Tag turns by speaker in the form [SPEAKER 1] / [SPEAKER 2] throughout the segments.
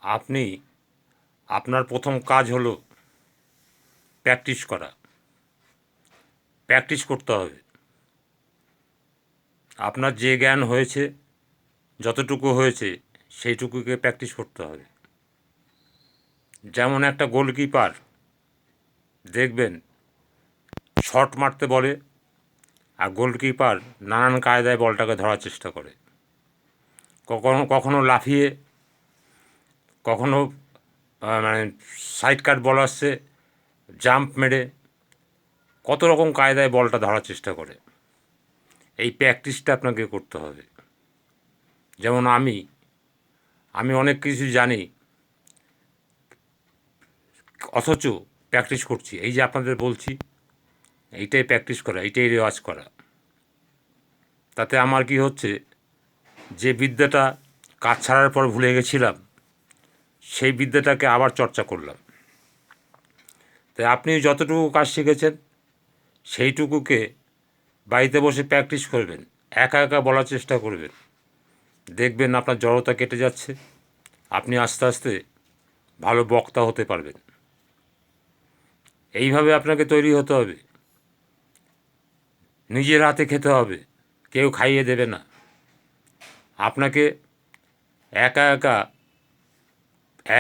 [SPEAKER 1] আপনি আপনার প্রথম কাজ হলো প্র্যাকটিস করা। প্র্যাকটিস করতে হবে। আপনার যে জ্ঞান হয়েছে, যতটুকু হয়েছে সেইটুকুকে প্র্যাকটিস করতে হবে। যেমন একটা গোলকিপার দেখবেন শট মারতে বলে, আর গোলকিপার নানান কায়দায় বলটাকে ধরার চেষ্টা করে। কখনো কখনো লাফিয়ে, কখনো মানে সাইড কাট বল আসছে জাম্প মেরে, কত রকম কায়দায় বলটা ধরার চেষ্টা করে। এই প্র্যাকটিসটা আপনাকে করতে হবে। যেমন আমি অনেক কিছু জানি, অথচ প্র্যাকটিস করছি। এই যে আপনাদের বলছি, এইটাই প্র্যাকটিস করা, এইটাই রেওয়াজ করা। তাতে আমার কি হচ্ছে, যে বিদ্যাটা কাজ ছাড়ার পর ভুলে গেছিলাম, সেই বিদ্যাটাকে আবার চর্চা করলাম। তাই আপনি যতটুকু কাজ শিখেছেন সেইটুকুকে বাড়িতে বসে প্র্যাকটিস করবেন, একা একা বলার চেষ্টা করবেন। দেখবেন আপনার জড়তা কেটে যাচ্ছে, আপনি আস্তে আস্তে ভালো বক্তা হতে পারবেন। এইভাবে আপনাকে তৈরি হতে হবে। নিজের হাতে খেতে হবে, কেউ খাইয়ে দেবে না। আপনাকে একা একা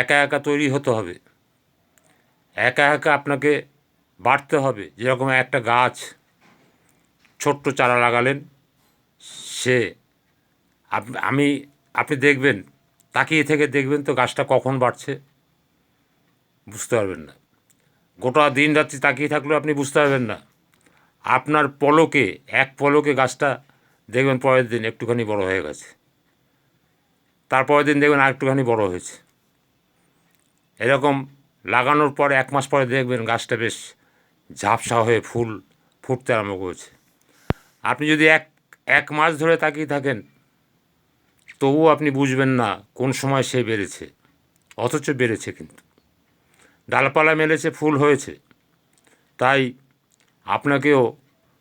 [SPEAKER 1] একা একা তৈরি হতে হবে। একা একা আপনাকে বাড়তে হবে। যেরকম একটা গাছ ছোট্ট চারা লাগালেন, সে আপনি দেখবেন, তাকিয়ে থেকে দেখবেন তো গাছটা কখন বাড়ছে, বুঝতে পারবেন না। গোটা দিন রাত্রি তাকিয়ে থাকলেও আপনি বুঝতে পারবেন না। আপনার পলকে, এক পলকে গাছটা দেখবেন পরের দিন একটুখানি বড় হয়ে গেছে, তারপরের দিন দেখবেন আরেকটুখানি বড় হয়েছে। এরকম লাগানোর পর 1 মাস পরে দেখবেন গাছটা বেশ ঝাপসা হয়ে ফুল ফুটতে আরম্ভ করেছে। আপনি যদি এক মাস ধরে তাকিয়ে থাকেন, তবুও আপনি বুঝবেন না কোন সময় সে বেড়েছে, অথচ বেড়েছে। কিন্তু ডালপালা মেলেছে, ফুল হয়েছে। তাই আপনাকেও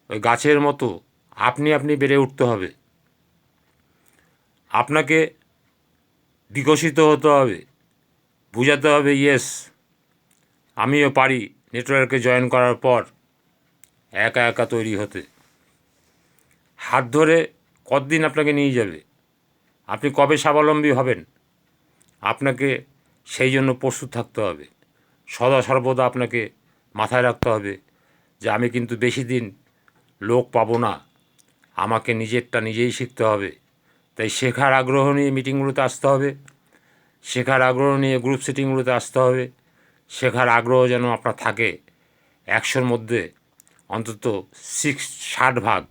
[SPEAKER 1] ওই গাছের মতো আপনি বেড়ে উঠতে হবে। আপনাকে বিকশিত হতে হবে, বুঝাতে হবে ইয়েস আমিও পারি নেটওয়ার্কে জয়েন করার পর একা একা তৈরি হতে। হাত ধরে কতদিন আপনাকে নিয়ে যাবে, আপনি কবে স্বাবলম্বী হবেন, আপনাকে সেই জন্য প্রস্তুত থাকতে হবে। সদা সর্বদা আপনাকে মাথায় রাখতে হবে যে আমি কিন্তু বেশি দিন লোক পাবো না, আমাকে নিজেরটা নিজেই শিখতে হবে। তাই শেখার আগ্রহ নিয়ে মিটিংগুলোতে আসতে হবে, শেখার আগ্রহ নিয়ে গ্রুপ সেটিংগুলোতে আসতে হবে। শেখার আগ্রহ যেন আপনার থাকে 100-র মধ্যে অন্তত 60 ভাগ,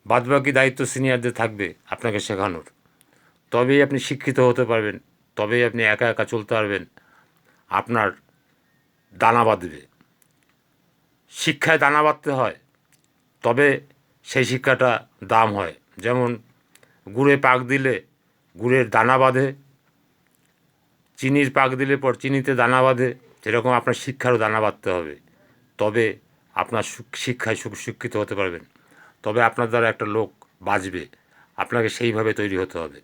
[SPEAKER 1] বাদবাকি দায়িত্ব সিনিয়রদের থাকবে আপনাকে শেখানোর। তবেই আপনি শিক্ষিত হতে পারবেন, তবেই আপনি একা একা চলতে পারবেন, আপনার দানা বাঁধবে। শিক্ষায় দানা বাঁধতে হয়, তবে সেই শিক্ষাটা দাম হয়। যেমন গুড়ে পাক দিলে গুড়ের দানা বাঁধে, চিনির পাক দিলে পর চিনিতে দানা বাঁধে। সেরকম আপনার শিক্ষারও দানা বাঁধতে হবে, তবে আপনার শিক্ষায় শিক্ষিত হতে পারবেন, তবে আপনার দ্বারা একটা লোক বাঁচবে। আপনাকে সেইভাবে তৈরি হতে হবে।